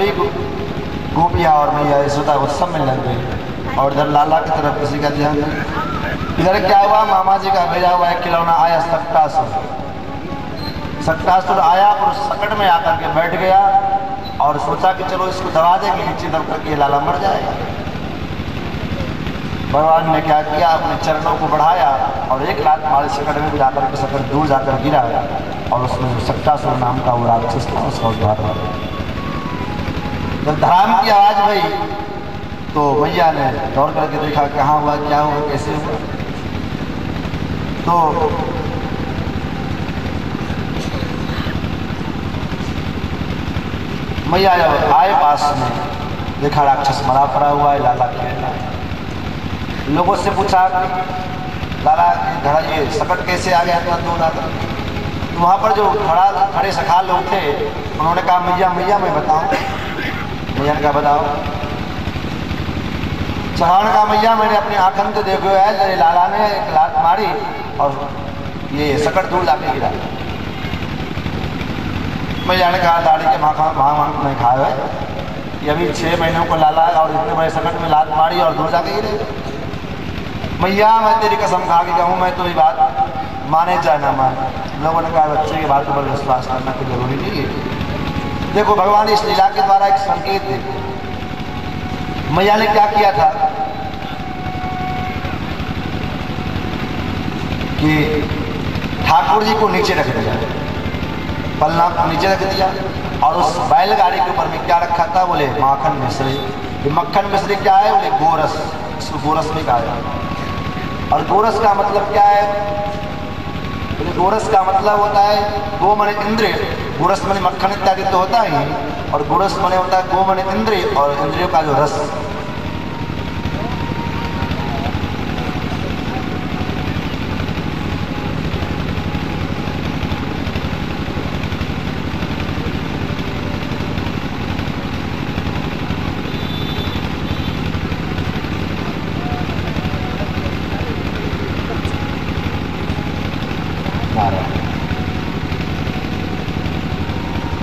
सभी गोपियाँ और मैया यशोदा वो सब में लग गई और इधर लाला की तरफ किसी का ध्यान नहीं। इधर क्या हुआ, मामा जी का भेजा हुआ एक खिलौना आया सक्टासुर। सक्टासुर आया और उस सकट में आकर के बैठ गया और सोचा कि चलो इसको दबा देंगे, नीचे दब करके लाला मर जाएगा। भगवान ने क्या किया, अपने चरणों को बढ़ाया और एक लात मारे सकट में जाकर के सकट दूर जाकर गिरा और उसमें जो सक्टासुर नाम का वो राक्षस था उसका उद्धार हुआ। जब धड़ाम की आवाज भई तो मैया ने दौड़ करके देखा कहाँ हुआ, क्या हुआ, कैसे हुआ। तो मैया जब आए पास में देखा राक्षस मरा पड़ा हुआ है, लाला खेल रहा है। लोगों से पूछा लाला घड़ा ये सकट कैसे आ गया इतना दूर आकर। तो वहाँ पर जो खड़े सखा लोग थे उन्होंने कहा मैया मैया मैं बताऊँ। मैया ने कहा बताओ। चढ़ान का मैया मैंने अपनी आंखन से देखो है, तेरे लाला ने एक लात मारी और ये सकट दूर जाके गिरा। मैया ने कहा दाढ़ी के मांग नहीं खाया है, ये अभी 6 महीनों को लाला और इतने बड़े सकट में लात मारी और दूर जाके गिरे। मैया मैं तेरी कसम खा के कहूँ मैं तो ये बात माने चाहे ना माने। लोगों ने कहा बच्चे की बातों पर विश्वास करना कोई जरूरी नहीं है। देखो भगवान इस लीला के द्वारा एक संकेत दे। मैया ने क्या किया था कि ठाकुर जी को नीचे रख दिया, पलना को नीचे रख दिया और उस बैलगाड़ी के ऊपर में क्या रखा था, बोले माखन मिश्री। ये मक्खन मिश्री क्या है, बोले गोरस, इसको गोरस में कहा जाता। और गोरस का मतलब क्या है, बोले गोरस का मतलब होता है गो मने इंद्रिय, गोरस मने मक्खन इत्यादि तो होता ही, और गोरस मने होता है गो मने इंद्रिय और इंद्रियों का जो रस।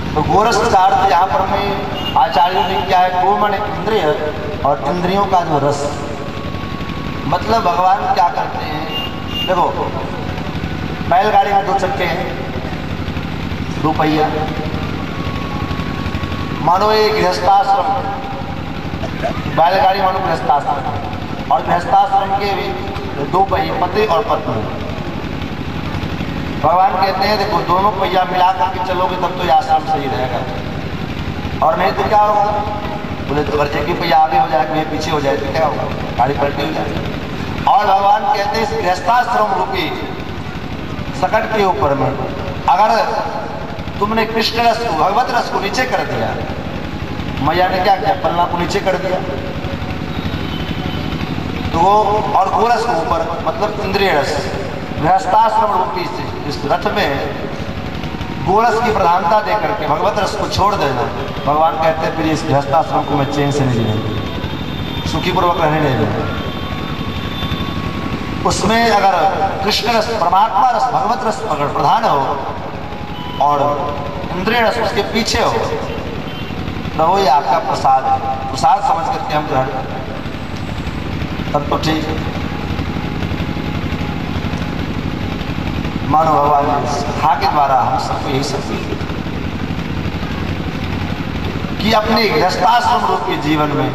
तो गोरस का अर्थ यहाँ पर में आचार्यों ने क्या है, गो मन इंद्रिय और इंद्रियों का जो रस। मतलब भगवान क्या करते हैं, देखो बैलगाड़ी में 2 चक्के हैं, 2 पहिया। मानो एक गृहस्थाश्रम, बैलगाड़ी मानो गृहस्थाश्रम और गृहस्थाश्रम के भी 2 पहिए, पति और पत्नी। भगवान कहते हैं देखो दोनों पहिया मिला करके चलोगे तब तो ये आश्रम सही रहेगा, और नहीं तो क्या होगा, बोले तो अगर एक ही पहिया आगे हो जाए पीछे हो जाए तो क्या होगा, गाड़ी पलटी हो जाएगी। और भगवान कहते हैं इस गृहस्थाश्रम रूपी सकट के ऊपर में अगर तुमने कृष्ण रस को, भगवत रस को नीचे कर दिया, मैया ने क्या किया, पन्ना को नीचे कर दिया, तो वो और गोरस को ऊपर, मतलब इंद्रिय रस। गृहस्थाश्रम रूपी से इस रथ में गोरस की प्रधानता देकर के भगवत रस को छोड़ देना। भगवान कहते हैं फिर इस गृहस्थाश्रम को मैं चैन से नहीं जीने, सुखी पूर्वक रहने नहीं दूंगा। उसमें अगर कृष्ण रस, परमात्मा रस, भगवत रस अगर प्रधान हो और इंद्रिय रस उसके पीछे हो, तो वो ये आपका प्रसाद है, प्रसाद समझ करके हम ग्रहण करते तब तो ठीक है। मानो भगवान ने कथा के द्वारा हम सबको यही सब कि अपने गृहस्थाश्रम रूप के जीवन में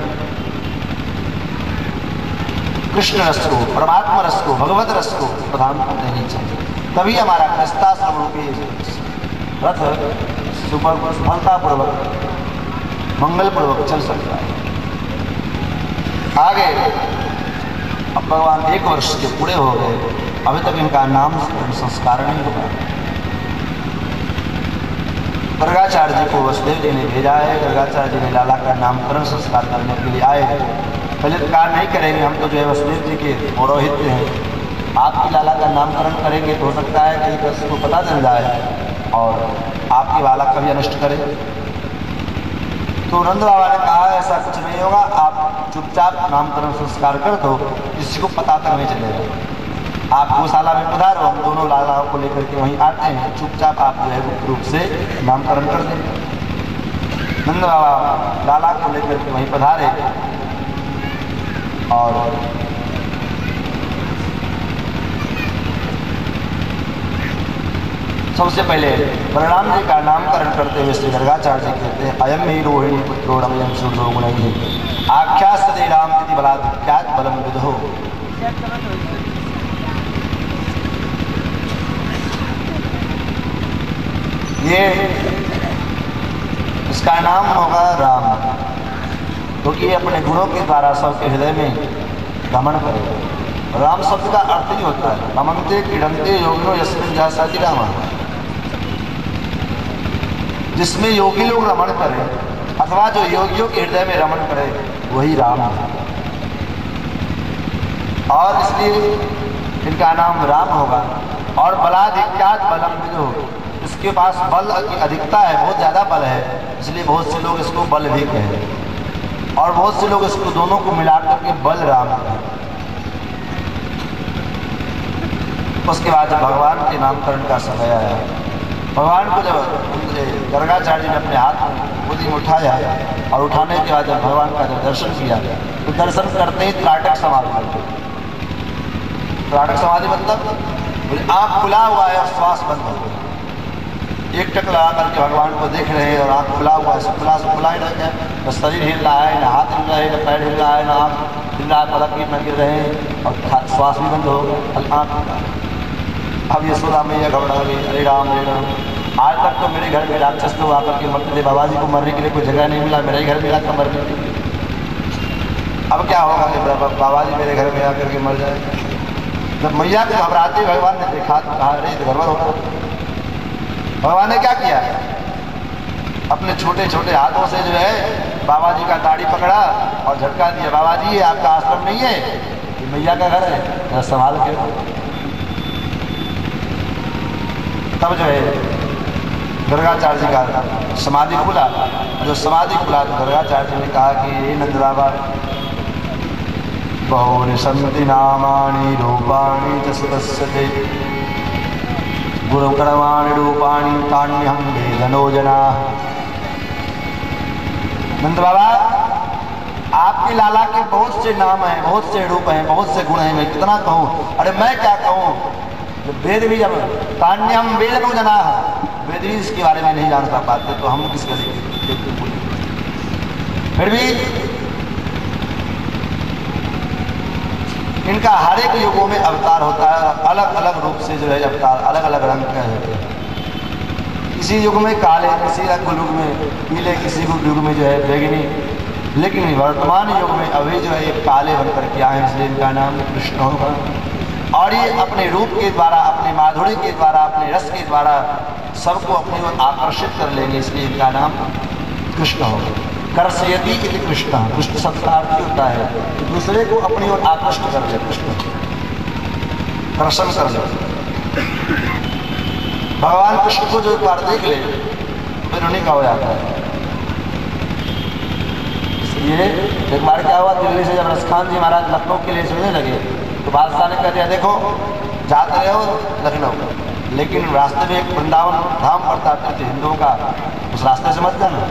कृष्ण रस को, परमात्मा रस को, भगवत रस को प्रधानता देनी चाहिए, तभी हमारा गृहस्थाश्रम रूपी रथ सफलतापूर्वक, मंगलपूर्वक चल सकता है। आगे अब भगवान 1 वर्ष के पूरे हो गए, अभी तक इनका नाम संस्कार नहीं हुआ। गर्गाचार्य जी को वसुदेव जी ने भेजा है, गर्गाचार्य जी ने लाला का नामकरण संस्कार करने के लिए आए। पहले तो कहा नहीं करेंगे, हम तो जो है वसुदेव जी के पुरोहित हैं, आपकी लाला का नामकरण करेंगे तो हो सकता है कहीं किसी को पता चल जाए और आपकी लाला का भी अनिष्ट करे। तो नंद बाबा ने कहा ऐसा कुछ नहीं होगा, आप चुपचाप नामकरण संस्कार कर दो, किसी को पता तक नहीं चलेगा। आप गौशाला में पधारो, हम दोनों लालाओं को लेकर के वहीं आते हैं, चुपचाप आप जो है मुख्य रूप से नामकरण कर देंगे। नंद बाबा लाला को लेकर के वहीं पधारे और सबसे पहले बलराम जी का नामकरण करते हुए श्री गर्गाचार्य जी कहते हैं अयम ही रोहिणी पुत्रो रमयम सूर्यो गुणैः आख्या सदे राम इति बलात् ख्यात बलम विदुः। ये इसका नाम होगा राम, क्योंकि ये अपने गुणों के द्वारा सबके हृदय में भ्रमण करेगा। राम शब्द का अर्थ ही होता है रमन्ते क्रीडन्ते योगिनो यस्मिन् जासाति रामः, जिसमें योगी लोग रमण करें अथवा जो योगियों के हृदय में रमण करे वही राम है। और इसलिए इनका नाम राम होगा। और बलाधिक्यात बलम विदुः, इसके पास बल की अधिकता है, बहुत ज़्यादा बल है, इसलिए बहुत से लोग इसको बल भी कहें और बहुत से लोग इसको दोनों को मिलाकर के बलराम कहें। उसके बाद जब भगवान के नामकरण का समय आया, भगवान को जब गर्गाचार्य ने अपने हाथ में गोदी में उठाया और उठाने के बाद जब भगवान का जब दर्शन किया तो दर्शन करते ही त्राटक समाधि बनते। त्राटक समाधि मतलब आँख खुला हुआ है और श्वास बंद हो गया, एक टक लगा करके भगवान को देख रहे हैं और आँख खुला हुआ है, सब खुला ही रह गया, न शरीर हिल रहा है, न हाथ हिल रहा है, न पैर हिल रहा है, न आँख हिल रहा है, पलक भी न गिर रहे हैं और श्वास भी बंद हो गया आँख। अब यशोदा मैया घबरा गई, अरे राम आज तक तो मेरे घर में राक्षस लोग आकर के मरते थे, बाबा जी को मरने के लिए कोई जगह नहीं मिला, मेरा ही घर मिला था मरने के लिए, अब क्या होगा कि बाबा जी मेरे घर में आकर के मर जाए। जब मैया को घबराते भगवान ने देखा तो कहा अरे गड़बड़ होगा। भगवान ने क्या किया, अपने छोटे छोटे हाथों से जो है बाबा जी का दाढ़ी पकड़ा और झटका दिया, बाबा जी ये आपका आश्रम नहीं है, ये मैया का घर है, संभाल के। तब जो है गर्गाचार्य जी का समाधि खुला, जो समाधि खुला तो गर्गाचार्य जी ने कहा कि ये नंद बाबा बहुनि सन्ति नामानि रूपाणि च सुदस्यते गुरुकर्माणि रूपाणि तान्यहं वेदनो जनाः। नंद बाबा आपके लाला के बहुत से नाम हैं, बहुत से रूप हैं, बहुत से गुण हैं, मैं कितना कहूँ, अरे मैं क्या कहूँ, वेद भी जब तान्यहं वेदनो जनाः, वेद भी इसके बारे में नहीं जान पाते तो हम किस करेंगे। फिर भी इनका हर एक युगों में अवतार होता है, अलग अलग रूप से जो है अवतार अलग अलग रंग के होते हैं। किसी युग में काले, किसी युग में पीले, किसी युग में जो है बैगनी, लेकिन वर्तमान युग में अभी जो है ये काले बनकर के आए, इसलिए इनका नाम कृष्ण होगा। और ये अपने रूप के द्वारा, अपने माधुर्य के द्वारा, अपने रस के द्वारा सबको अपनी ओर आकर्षित कर लेंगे, इसलिए इनका नाम कृष्ण होगा। कर्षयति इति कृष्ण, कृष्ण शब्द का अर्थ होता है कि दूसरे को अपनी ओर आकर्षित कर ले, कृष्ण कर्षण कर ले। भगवान कृष्ण को जो एक बार देख ले फिर उन्हीं का हो जाता है। इसलिए एक बार क्या हुआ, दिल्ली से जब रसखान जी महाराज लखनऊ के लिए चलने लगे तो बादशाह ने कह दिया देखो जाते रहे हो लखनऊ, लेकिन रास्ते में एक वृंदावन धाम पड़ता थे हिंदुओं का, उस रास्ते से मत जाना।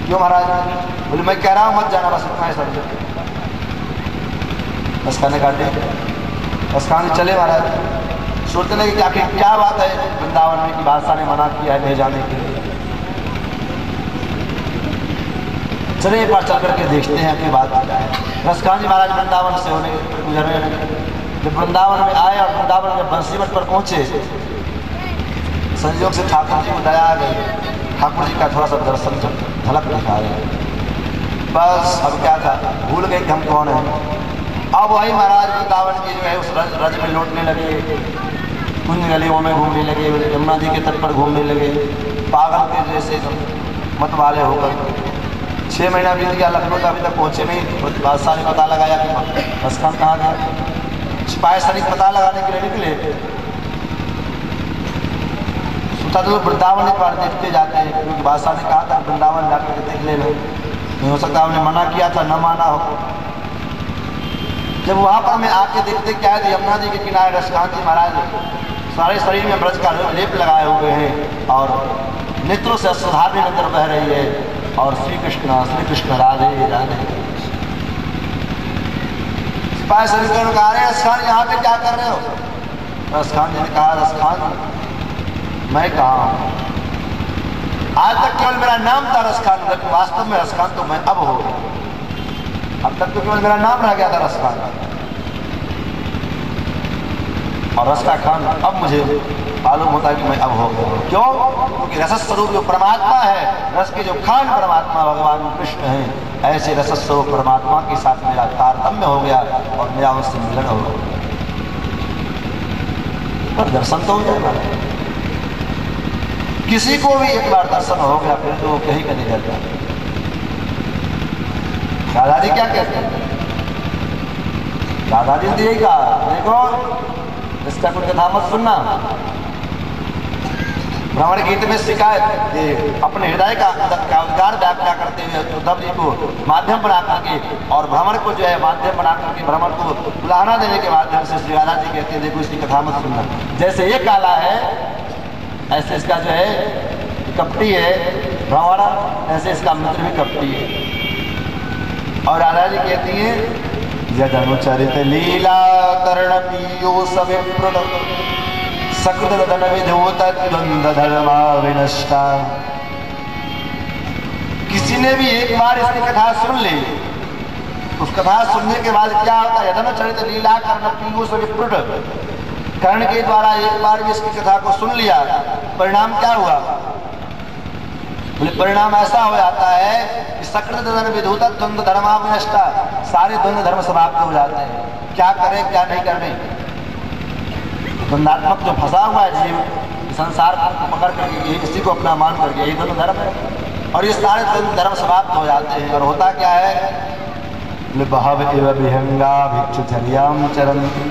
क्यों महाराज, बोले मैं कह रहा हूँ मत जाना, बस इतना ही समझो। रसखान ने काट दिया, रसखान जी चले महाराज, सोचने लगे कि आखिर क्या बात है वृंदावन में कि बादशाह ने मना किया है नहीं जाने के लिए। चले एक बार चल करके देखते हैं कि बात क्या है। रसखान जी महाराज वृंदावन से होने गुजरने लगे, जब वृंदावन में आए और वृंदावन में बंसीवट पर पहुंचे, संयोग से ठाकुर जी को दया आ गई, ठाकुर जी का थोड़ा सा दर्शन झलक दिखा रहे, बस अब क्या था, भूल गए कि हम कौन हैं। अब वही महाराज वृंदावन की जो है उस रज में लौटने लगे, कुंज गलियों में घूमने लगे, यमुना जी के तट पर घूमने लगे, पागल के जैसे मत वाले होकर। 6 महीना बीत गया, लखनऊ तो अभी तक पहुँचे नहीं। बादशाह ने पता लगाया कि रसखान कहाँ गया, सिपाही सैनिक पता लगाने के लिए निकले, सोचा तो वृंदावन एक बार देखते जाते हैं, क्योंकि बादशाह ने कहा था वृंदावन जाकर के देख ले लो, नहीं हो सकता उन्हें मना किया था, न माना हो। जब वहाँ पर मैं आके देखते क्या है, यमुना जी के किनारे रसखान जी महाराज सारे शरीर में ब्रज का लेप लगाए हुए हैं और नेत्रों से अश्रुधार भी नजर बह रही है। और श्री कृष्ण राधे राधे। सिपाही सलीकरण कहा, अरे रसखान यहाँ पे क्या कर रहे हो? रसखान जी ने कहा, रसखान मैं कहा आज तक केवल मेरा नाम था रसखान, लेकिन वास्तव में रसखान तो मैं अब हो गया। अब तक तो केवल मेरा नाम रह गया था रसखान, और रसका खान अब मुझे मालूम होता है कि मैं अब हो गया। क्यों? क्योंकि रस स्वरूप जो परमात्मा है, रस के जो खान परमात्मा भगवान कृष्ण हैं, ऐसे रस स्वरूप परमात्मा के साथ मेरा तारतम्य हो गया और मेरा उससे मिलन हो गया। पर दर्शन तो हो जाएगा, किसी को भी एक बार दर्शन हो गया फिर तो कहीं कहीं रहता है। दादाजी क्या कहते हैं? दादाजी ने यही कहा, देखो इसका कोई कथा मत सुनना। भ्रमण गीत में शिकायत अपने हृदय का उद्गार व्याख्या करते हुए उद्धव जी को माध्यम बना करके और भ्रमण को जो है माध्यम बना करके भ्रमण को उलाहना देने के माध्यम से श्री राधा जी कहते हैं देखो इसकी कथा मत सुनना। जैसे ये काला है ऐसे इसका जो है कपटी है भ्रमण, ऐसे इसका मित्र भी कपटी है। और राधा जी कहती है यदनुचरित लीला कर्ण पीयूष विप्र सकृत दन विधूत द्वंद्व धर्मा विनष्टा। किसी ने भी एक बार इसकी कथा सुन ली, उस कथा सुनने के बाद क्या होता है? यदनुचरित लीला कर्ण पीयूष विप्र, कर्ण के द्वारा एक बार भी इसकी कथा को सुन लिया, परिणाम क्या हुआ? परिणाम ऐसा हो जाता है कि सकृत धन विधूत द्वंद्व धर्मा विनष्टा, सारे द्वंद्व धर्म समाप्त हो जाते हैं। क्या करें क्या नहीं करने, द्वंद्वात्मक जो फंसा हुआ है जीव संसार को पकड़ करके इसी को अपना मान करके, यही दोनों धर्म है। और ये सारे द्वंद्व धर्म समाप्त हो जाते हैं। और होता क्या है? बहव इव विहंगा भिक्षुचर्याम चरन्ति,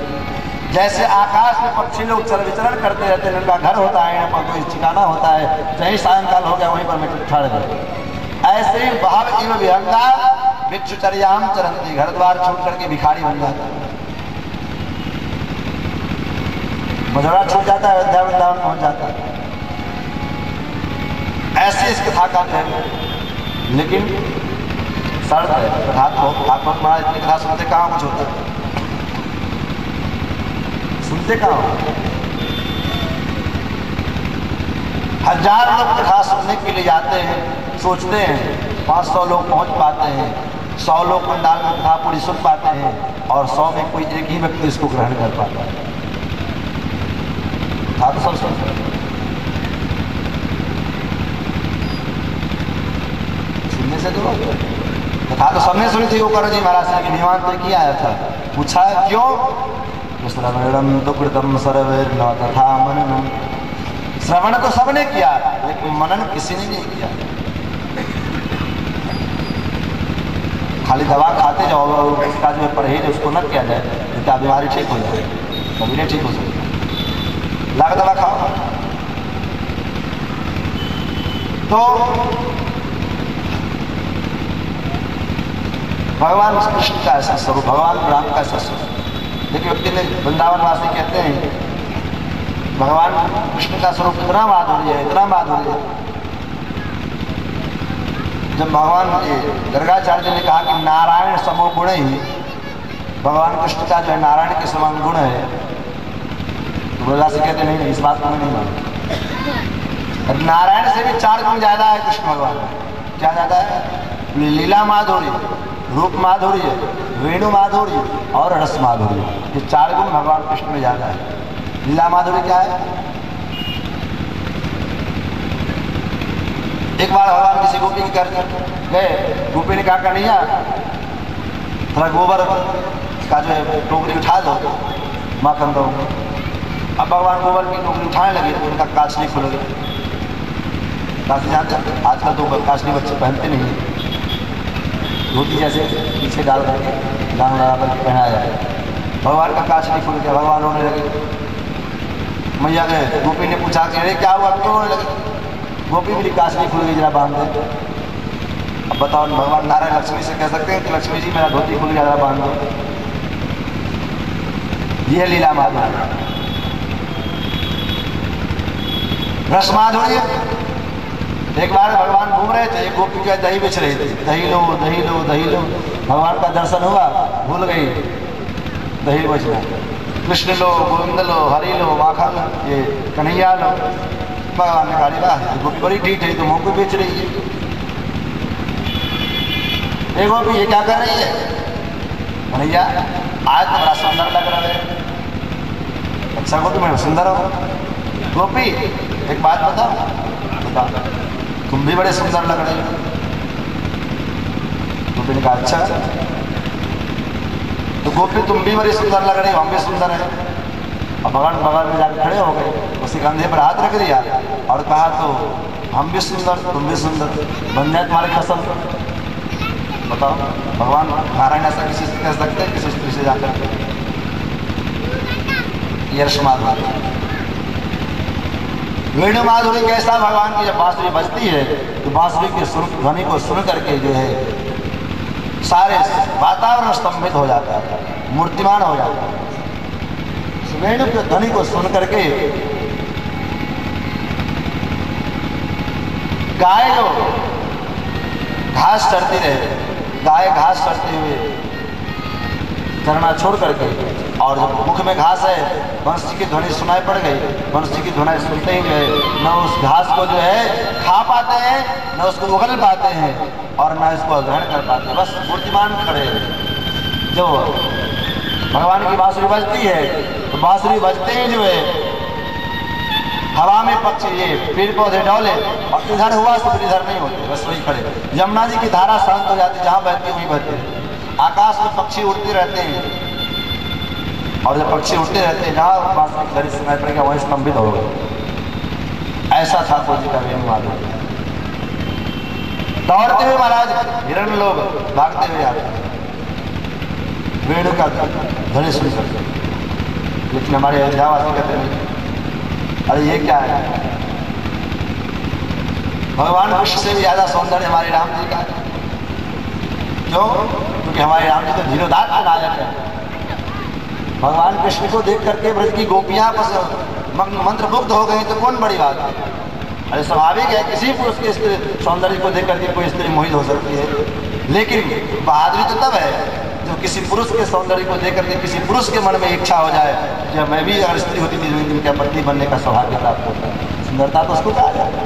जैसे आकाश में पक्षी लोग चल विचरण करते रहते हैं, उनका घर होता है, पर कोई ठिकाना होता है, चाहे सायंकाल हो गया वहीं पर मैं ठहर गया। ऐसे ही बहव इव विहंगा भिक्षुचर्याम चरन्ति, घर द्वार छोड़ करके भिखारी बन जाता है, मथुरा छूट जाता है, अयोध्या वृंदावन पहुंच जाता है। ऐसी इस कथा का है, लेकिन शर्त है कथा को आप महाराज इतनी कथा सुनते कहाँ कुछ होता है? सुनते कहाँ? हजार लोग कथा सुनने के लिए जाते हैं, सोचते हैं 500 लोग पहुंच पाते हैं, 100 लोग पंडाल में कथा पूरी सुन पाते हैं और 100 में कोई एक ही व्यक्ति इसको ग्रहण कर पाता है। कथा तो सब सुनते हैं, सुनने से तो कथा तो सबने सुनी थी। वो करो जी महाराज से निवान तो किया आया था, पूछा क्यों? श्रवणम तो कृतम सर्वैर्न तथा मननम, श्रवण तो सबने किया लेकिन मनन किसी ने नहीं किया। खाली दवा खाते जाओ, उसका जो है परहेज उसको न किया जाए तो क्या बीमारी ठीक हो जाए? कभी नहीं ठीक हो सकती। लाख दवा खाओ। तो भगवान कृष्ण का ऐसा स्वरूप, भगवान राम का ऐसा स्वरूप। देखिए व्यक्ति ने वृंदावनवासी कहते हैं भगवान कृष्ण का स्वरूप इतना माधुर्य है, इतना माधुर्य है। जब भगवान गर्गाचार्य ने कहा कि नारायण समो गुण ही भगवान कृष्ण का जो है नारायण के समान गुण है, तो गर्गासी कहते नहीं, इस बात को मैं नहीं मानता। नारायण से भी 4 गुण ज्यादा है कृष्ण भगवान। क्या ज्यादा है? लीला माधुर्य, रूप माधुर्य, वेणु माधुर्य और रस माधुर्य, ये 4 गुण भगवान कृष्ण में ज्यादा है। लीला माधुर्य क्या है? एक बार भगवान किसी गोपी के घर गए, गोपी ने कहा कन्हैया थोड़ा गोबर का जो है टोकरी उठा दो, माखन दो। अब भगवान गोबर की टोकरी उठाने लगे तो उनका काछली खुल गया। काछली जानते हैं आजकल तो काछली बच्चे पहनते नहीं है, धोती जैसे पीछे डाल करके गाँव लगा करके पहनाया जाए। भगवान का काछली खुल गया, भगवान रोने लगे। मैया गए, गोपी ने पूछा कि अरे क्या हुआ, क्यों रोने लगे? गोपी मेरी काछली खुल गई, जरा बांध दे। अब बताओ भगवान नारायण लक्ष्मी से कह सकते हैं कि लक्ष्मी जी मेरा धोती खुल गया, जरा बांध दो। यह लीला माधुर्य। रस माधुर्य, एक बार भगवान घूम रहे थे, एक गोपी का दही बेच रही थी, दही लो दही लो दही लो। भगवान का दर्शन हुआ, भूल गई दही बेचना। कृष्ण लो, गोविंद लो, हरि लो, माखन लो, ये कन्हैया लो। भगवान ने कहा वाह गोपी बड़ी ठीक है, तो मुँह को बेच रही है। ये गोपी ये क्या कर रही है? कन्हैया आज तो बड़ा सुंदर लग रहा है। अच्छा गोपी मैं सुंदर हो? गोपी एक बात बताओ, बता तुम भी बड़े सुंदर लग रहे हो। गोपी ने कहा अच्छा, तो गोपी तुम भी बड़ी सुंदर लग रही हो, हम भी सुंदर हैं। और बगल में जाकर खड़े हो गए, उसी कंधे पर हाथ रख दिया और कहा तो हम भी सुंदर तुम भी सुंदर, बन जाए तुम्हारे फसल। बताओ भगवान नारायण ऐसा किसी से कह सकते हैं? किसी स्त्री से जाकर यश माधुरी, वेणु माधुरी कैसा भगवान की जब बांसुरी बजती है तो बांसुरी के सुर ध्वनि को सुन करके जो है सारे वातावरण स्तंभित हो जाता है, मूर्तिमान हो जाता है। वेणु के ध्वनि को सुन करके गाय जो घास चरती रहे, गाय घास चरते हुए चरना छोड़ करके, और जब मुख में घास है बंसी की ध्वनि सुनाई पड़ गई। बंसी की ध्वनि सुनते ही जो है न उस घास को जो है खा पाते हैं, न उसको उगल पाते हैं और न इसको ग्रहण कर पाते हैं, बस मूर्तिमान खड़े। जो भगवान की बांसुरी बजती है तो बांसुरी बजते ही जो है हवा में पक्षी ये पेड़ पौधे डोले, और इधर हुआ तो फिर इधर नहीं होते, बस वही खड़े। यमुना जी की धारा शांत हो जाती, जहाँ बहती वहीं बहती। आकाश में पक्षी उड़ते रहते हैं, और जब पक्षी उड़ते रहते हैं जहाँ बांसुरी घड़ी सुनाई पड़ेगा वहीं स्तंभित हो गए। ऐसा ठाकुर जी का वेणु माधुरी। दौड़ते हुए महाराज हिरण लोग भागते हुए आते वेणु का ध्वनि सुन सकते, लेकिन हमारे अयोध्यावासी कहते हैं अरे ये क्या है? भगवान कृष्ण से भी ज्यादा सौंदर्य हमारे राम जी का। क्यों? क्योंकि हमारे राम जी तो धीरोदात के नायक है। भगवान कृष्ण को देख करके ब्रज की गोपियां मंत्रमुग्ध हो गई तो कौन बड़ी बात है? अरे स्वाभाविक है किसी पुरुष के सौंदर्य को देख करके कोई स्त्री मोहित हो सकती है, लेकिन बहादुरी तो तब है जो किसी पुरुष के सौंदर्य को देख करके किसी पुरुष के मन में इच्छा हो जाए कि मैं भी अगर स्त्री होती थी क्या पत्नी बनने का सौभाग्य प्राप्त होता है। सुंदरता तो उसको कहा जाता है।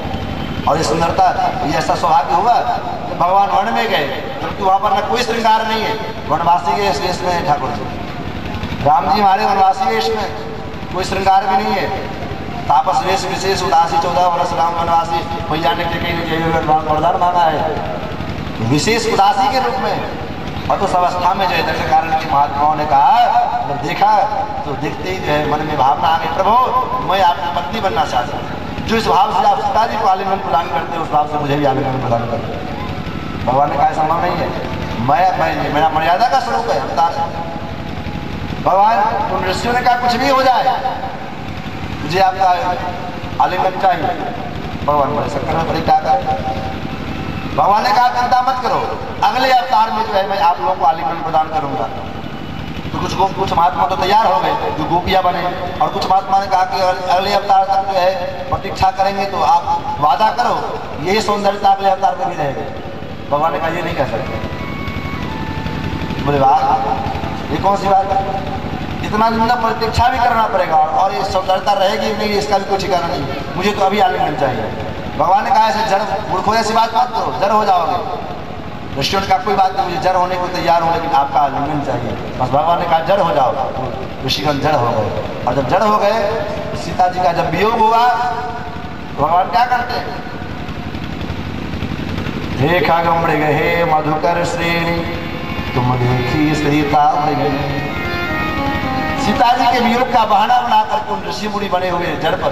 और ये सुंदरता ये ऐसा सौभाग्य हुआ कि भगवान वन में गए क्योंकि वहाँ पर न कोई श्रृंगार नहीं है, वनवासी के वेश में है ठाकुर जी। राम जी हमारे वनवासी वेश में, कोई श्रृंगार भी नहीं है। तापस वेश विशेष उदासी 14 वर्ष राम वनवासी भैया ने वरदान मांगा है विशेष उदासी के रूप में। और उस अवस्था में जो है दंड कारण के महात्माओं ने कहा, जब देखा तो देखते ही जो है मन में भावना आ गई, प्रभु मैं आपकी पत्नी बनना चाहता हूँ। जो इस भाव से आप सीता जी को आलिंगन प्रदान करते हैं उस भाव से मुझे भी आलिंगन प्रदान करते। भगवान ने कहा संभव नहीं है, मैं मेरा मर्यादा का स्वरूप है अवतार। भगवान उन ऋषियों ने कहा कुछ भी हो जाए मुझे आपका आलिंगन चाहिए। भगवान बड़े शक्कर में परीक्षा कर। भगवान ने कहा चिंता मत करो, अगले अवतार में जो है मैं आप लोगों को आलिंगन प्रदान करूंगा। तो कुछ महात्मा तो तैयार हो गए जो गोपियां बने, और कुछ महात्मा ने कहा कि अगले अवतार तक जो है प्रतीक्षा करेंगे तो आप वादा करो यही सौंदर्यता अगले अवतार में भी रहेगी। भगवान ने कहा ये नहीं कह सकते। बोले वाह ये कौन सी बात है, इतना दिन तक प्रतीक्षा भी करना पड़ेगा और ये सौंदर्यता रहेगी नहीं इसका भी कोई ठिकाना नहीं, मुझे तो अभी आलिंगन चाहिए। भगवान ने कहा ऐसे जड़ मूर्खों ऐसी बात मत करो, जड़ हो जाओगे। ऋषियों ने कहा कोई बात नहीं, मुझे जड़ होने को तैयार हूँ लेकिन आपका आलिंगन चाहिए। बस भगवान ने कहा जड़ हो जाओ, तो ऋषिगण जड़ हो गए। और जब जड़ हो गए तो सीता जी का जब वियोग हुआ तो भगवान क्या करते हैं, हे खागम मृग हे मधुकर श्रेणी तुम देखी सीता सीता जी के वियोग का बहाना बना करके उन ऋषि मुनि बने हुए जड़ पर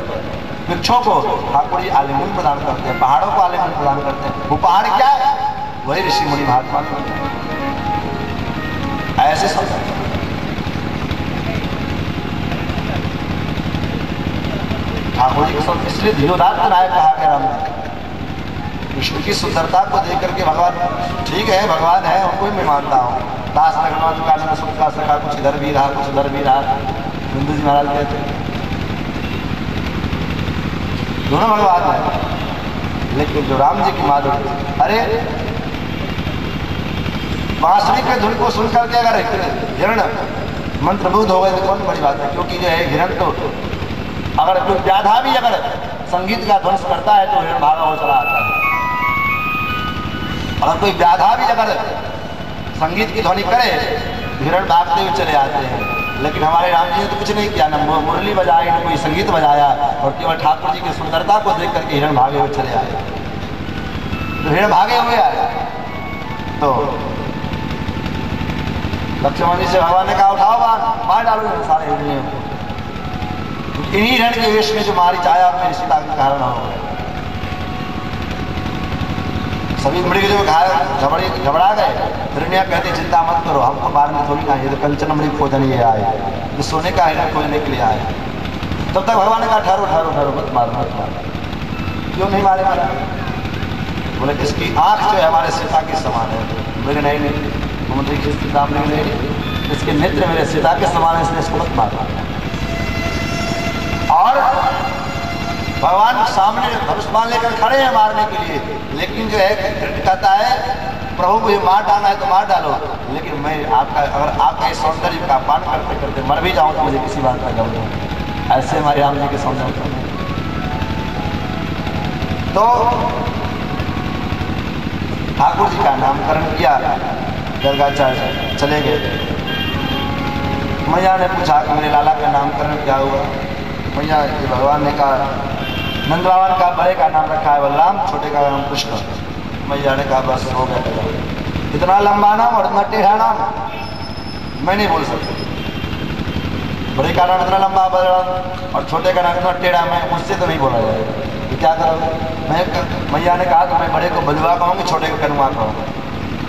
वृक्षों को ठाकुर जी आलिंगन प्रदान करते हैं, पहाड़ों को आलिंगन प्रदान करते हैं। वो पहाड़ क्या है? वही ऋषि मुनि महात्मा ऐसे सब। ठाकुर जी को सब इसलिए धीरोदात का नायक कहा गया राम। विष्णु की सुंदरता को देख करके भगवान ठीक है भगवान है उनको भी मैं मानता हूँ। दास लगना दुकान में सुख का सका, कुछ इधर भी रहा कुछ उधर भी रहा। बिंदु जी महाराज कहते दोनों भगवान है, लेकिन जो राम जी की माधुरी, अरे बांसुरी के धुन को सुनकर के अगर हिरण मंत्रमुग्ध हो गए तो कौन बड़ी बात है। क्योंकि जो है हिरण तो अगर कोई व्याधा भी अगर संगीत का ध्वंस करता है तो हिरण भागा हो चला आता है। अगर कोई व्याधा भी अगर संगीत की ध्वनि करे तो हिरण भागते हुए चले आते हैं। लेकिन हमारे राम जी ने तो कुछ नहीं किया, न मुरली बजाई न कोई संगीत बजाया, और केवल ठाकुर जी की सुंदरता को देख करके हिरण भागे हुए चले आए। तो हिरण भागे हुए आए तो लक्ष्मण जी से भगवान ने कहा उठाओ बाण, मार डालो सारे हिरणियों को। इन्हीं हिरण के वेश में जो मारी जाया और मेरी सीता के कारण हो गए। सभी मृग जो घबरा गए। हिरण्या कहते चिंता मत करो, हमको मारने थोड़ी ना, ये तो कंचन मृग खोजने ये आए, तो सोने का हिरण खोजने के लिए आए। तब तक भगवान ने कहा ठहरो ठहरो ठहरो, मत मारो मत मारो। क्यों नहीं मारे मारा? बोले इसकी आंख जो है हमारे सीता के समान है। मृग नहीं, सीता मृग नहीं, इसके नेत्र मेरे सीता के समान है, इसलिए इसको मत मारो। और भगवान सामने धनुष्मान लेकर खड़े हैं मारने के लिए, लेकिन जो है कहता है प्रभु मुझे मार डालना है तो मार डालो, लेकिन मैं आपका अगर आपका इस सौंदर्य का पान करते करते मर भी जाऊं तो मुझे किसी बात का गम नहीं। ऐसे हमारे राम जी के सौंदर्य। तो ठाकुर जी का नामकरण किया, गर्गाचार्य चले गए। मैया ने पूछा कि मेरे लाला का नामकरण क्या हुआ? मैया भगवान ने कहा नंद बाबा का बड़े का नाम रखा है बलराम, छोटे का नाम कृष्ण। मैया ने कहा बस हो गया, इतना लंबा नाम और इतना टेढ़ा नाम मैं नहीं बोल सकती। बड़े का नाम इतना लंबा बलराम और छोटे का नाम इतना टेढ़ा, मैं मुझसे तो नहीं बोला जाएगा, तो क्या करोगे? मैया ने कहा तो मैं बड़े को बलुआ कहूँगी, छोटे को कनुआ कहूँगी।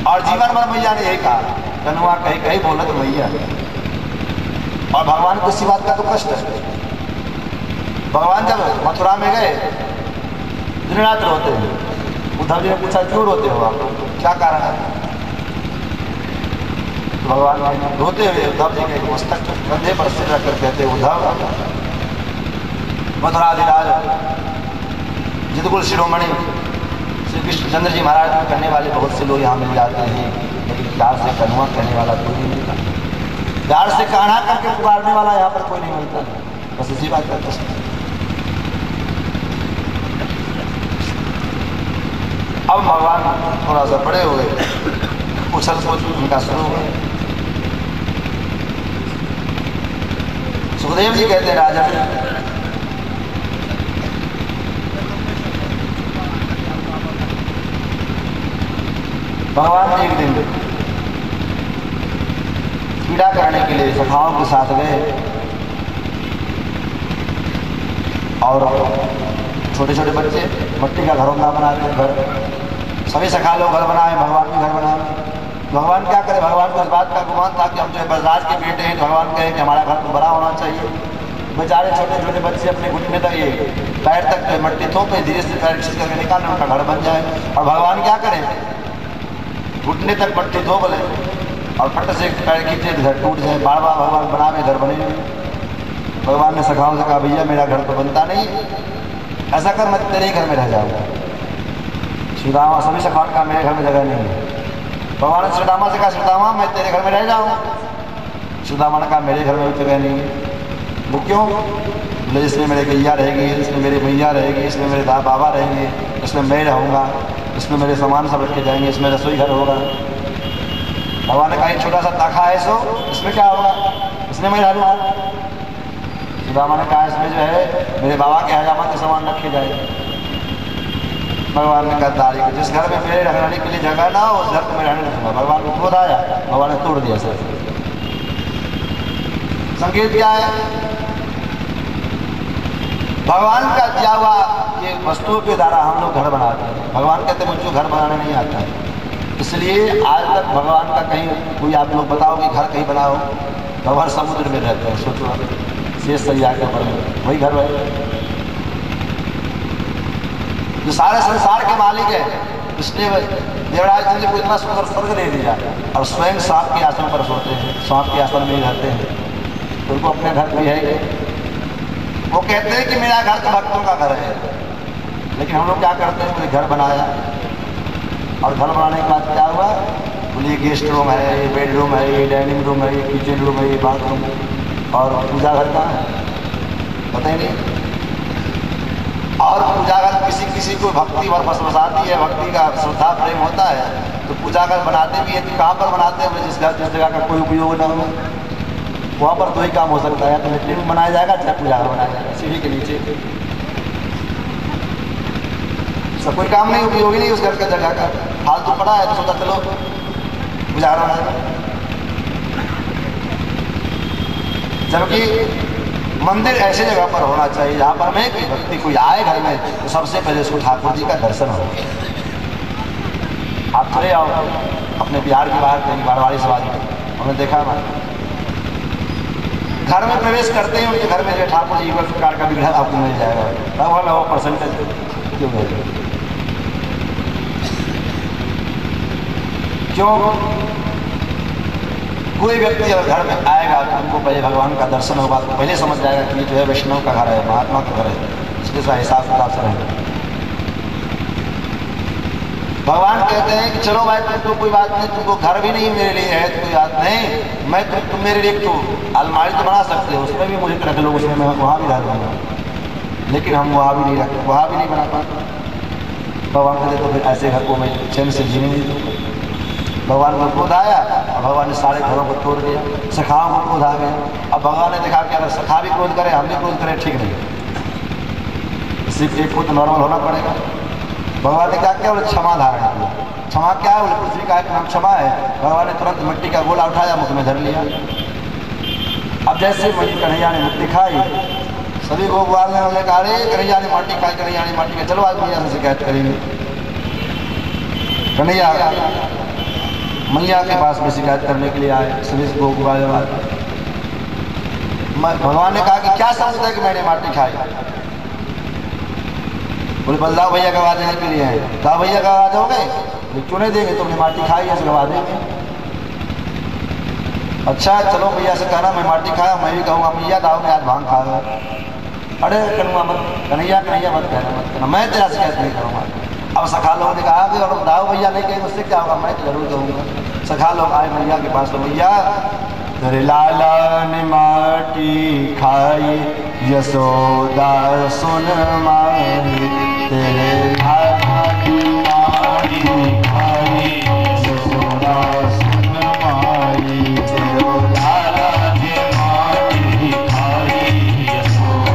और जीवन भर मैया ने यही कहा, कनुआ कहीं कहीं बोला तो मैया। और भगवान को इसी बात का तो कष्ट है। भगवान जब मथुरा में गए दिन रात रोते हैं। उद्धव जी ने पूछा क्यों रोते हो आप, क्या कारण है? तो भगवान रोते हुए उद्धव जी के मस्तक कंधे पर सिर रखकर कहते उद्धव, मथुराधिराज जितकुल शिरोमणि श्री कृष्णचंद्र जी महाराज को करने वाले बहुत से लोग यहाँ मिल जाते हैं, लेकिन प्यार से कनुआ कहने वाला कोई नहीं मिलता, प्यार से कान्हा करके पुकारने वाला यहाँ पर कोई नहीं मिलता। बस इसी बात का कष्ट। अब भगवान थोड़ा सा बड़े हो गए, उछल कूद उनका शुरू हो गया। सुखदेव जी कहते हैं राजा भगवान एक दिन पीड़ा करने के लिए सखाओं के साथ गए और छोटे छोटे बच्चे मट्टी का घरों का बना रहे घर, सभी सखा लोग घर बनाए, भगवान भी घर बनाए। भगवान क्या करे? भगवान को इस बात का गुमान था कि हम जो बलराज के बेटे हैं, तो भगवान कहे कि हमारा घर तो बड़ा होना चाहिए। बेचारे छोटे छोटे बच्चे अपने घुटने तक ये पैर तक मट्टी थोपे, धीरे से पैर खींच करके निकालें, उनका घर बन जाए। और भगवान क्या करें? घुटने तक मट्टी थोप ले और फट से पैर खींचे घर टूट जाए। बार बार भगवान बनावे घर बने। भगवान ने सखाओं से कहा भैया मेरा घर तो बनता नहीं, ऐसा कर मैं तेरे घर में रह जाऊँगा। श्रीदामा सभी सखाओं का मेरे घर में जगह नहीं है। भगवान ने श्रीदामा से कहा श्रीदामा मैं तेरे घर में रह जाऊँ। श्रीदामा ने कहा मेरे घर में भी जगह नहीं है। वो क्यों? बोले इसमें मेरे गैया रहेगी, इसमें मेरी मैया रहेगी, इसमें मेरे बाबा रहेंगे, इसमें मैं रहूँगा, इसमें मेरे सामान सब रखे जाएंगे, इसमें रसोई घर होगा। भगवान ने कहा एक छोटा सा ताखा है सो, इसमें क्या होगा? इसमें मैं रह लूँगा। श्रीदामा ने कहा इसमें जो है मेरे बाबा के हजामत के सामान रखे जाएंगे। भगवान ने कहा तारीख जिस घर में मेरे रहने के लिए जगह ना हो उस घर को मैं रहने दूंगा। भगवान को क्रोध आया, भगवान ने तोड़ दिया सर। संकेत क्या है? भगवान का दिया हुआ ये वस्तुओं के द्वारा हम लोग घर बनाते हैं। भगवान कहते मुझको घर बनाने नहीं आता है, इसलिए आज तक भगवान का कहीं कोई आप लोग बताओ कि घर कहीं बनाओ। भगवान समुद्र में रहते हैं, सोचो शेष सैया के ऊपर वही घर है। जो सारे संसार के मालिक है, इसलिए देवराज जी को इतना सुंदर स्वर्ग दे दिया और स्वयं सांप के आसन पर सोते हैं, सांप के आसन में ही रहते हैं। तो उनको अपने घर भी है। वो कहते हैं कि मेरा घर तो भक्तों का घर है, लेकिन हम लोग क्या करते हैं, बोले घर बनाया और घर बनाने के बाद क्या हुआ, बोले ये गेस्ट रूम है, ये बेडरूम है, ये डाइनिंग रूम है, ये किचन रूम है, ये बाथरूम, और पूजा घर कहाँ है, पता ही नहीं। और पूजा घर किसी किसी को भक्ति और बसाती है, भक्ति का श्रद्धा प्रेम होता है, तो पूजा घर बनाते भी है, तो कहाँ पर बनाते हैं, जिस जगह का कोई उपयोग न हो वहाँ पर दो ही काम हो सकता है, तो लेटरिन में बनाया जाएगा चाहे पूजा घर बनाया जाएगा, सीढ़ी के नीचे। सब कोई काम नहीं, उपयोगी नहीं उस घर का जगह का, फालतू पड़ा है तो सोचा चलो पूजा घर बनाएगा। जबकि मंदिर ऐसे जगह पर होना चाहिए जहाँ पर में कि व्यक्ति कोई आए घर में तो सबसे पहले उसको ठाकुर जी का दर्शन हो। आप चले आओ अपने बिहार के बाहर कहीं मारवाड़ी समाज में, हमने देखा है घर में प्रवेश करते ही उनके घर में जो ठाकुर जी इस प्रकार का विग्रह आपको मिल जाएगा, लगभग 90% क्यों मिल जाएगा। क्यों? कोई व्यक्ति अगर घर में आएगा तो उनको पहले भगवान का दर्शन होगा तो पहले समझ जाएगा कि ये जो है वैष्णव का घर है, महात्मा का घर है, इसके साथ हिसाब किताब से रहेगा। भगवान कहते हैं कि चलो भाई तुमको कोई बात नहीं, तुमको घर भी नहीं मेरे लिए है तो कोई बात नहीं, मैं तुम मेरे लिए तो अलमारी तो बना सकते हो, उसमें भी मुझे रख लो, उसमें मैं वहाँ भी रह लूँगा, लेकिन हम वहाँ भी नहीं रखते, वहाँ भी नहीं बना पाते। भगवान कहते तो फिर ऐसे घर को मैं चैन से जीने नहीं दूँगा। भगवान को क्रोध आया और भगवान ने सारे घरों को तोड़ दिया, सखाओं को क्रोध आ गया। अब भगवान ने देखा कि अगर सखा भी क्रोध करे हम भी क्रोध करें ठीक नहीं, सिर्फ एक को तो नॉर्मल होना पड़ेगा। भगवान ने क्या किया, बोले क्षमा धारण किया। क्षमा क्या है, बोले पृथ्वी का एक नाम क्षमा है। भगवान ने तुरंत मिट्टी का गोला उठाया, मुख में धर लिया। अब जैसे कन्हैया ने मिट्टी खाई, सभी लोग बोलने वाले कहा अरे कन्हैया ने माटी खाई, कन्हैया ने माटी खाई, चलो आज मैया से शिकायत करेंगे। कन्हैया मैया के पास में शिकायत करने के लिए आए सभी लोग वाले। भगवान ने कहा कि क्या समझता है कि मैंने माटी खाई। बोले बलदाव भैया गवा देने के लिए आए। दाव भैया गवा दोगे? क्यों नहीं देंगे, तुमने माटी खाई है, गवा देंगे। अच्छा चलो भैया से कहना मैं माटी खाया, मैं भी कहूँगा भैया दाव ने आज भांग खा गया। अरे करूँगा मत कन्हैया, कन्हैया मत कहना, मत कहना, मैं तेरा शिकायत नहीं करूँगा। अब सखा लोगों ने कहा कि और दाव भैया नहीं कहेंगे उससे क्या होगा, मैं तो जरूर कहूँगा। सखा लोग आए भैया के पास, तो भैया तेरे लाला ने माटी खाई, यशोदा सुन माई, तेरे लाला ने माटी खाई, यशोदा सुन माई, तेरे लाला ने माटी खाई, यशोदा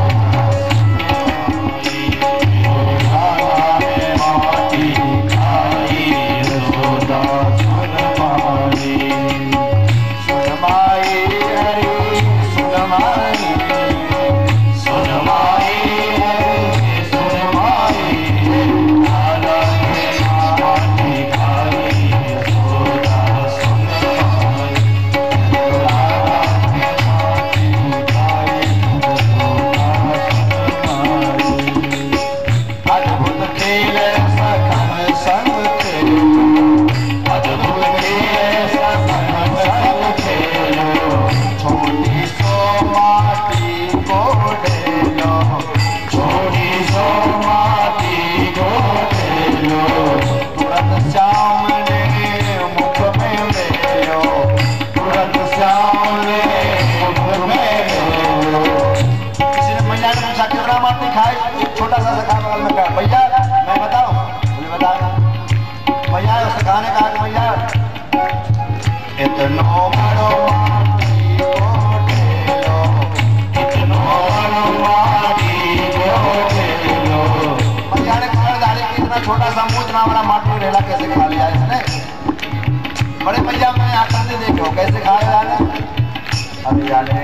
छोटा सा सखा बगल में कहा भैया मैं बताऊं, बोले बता। भैया सखा ने कहा कि भैया इतनो बड़ो माटी को ढेलो, इतनो बड़ो माटी को ढेलो। भैया ने कहा डाले कि इतना छोटा सा मुंह इतना बड़ा माटी ढेला कैसे खा लिया इसने। बड़े भैया मैं आकर से देखो कैसे खाया जाने। अभी जाने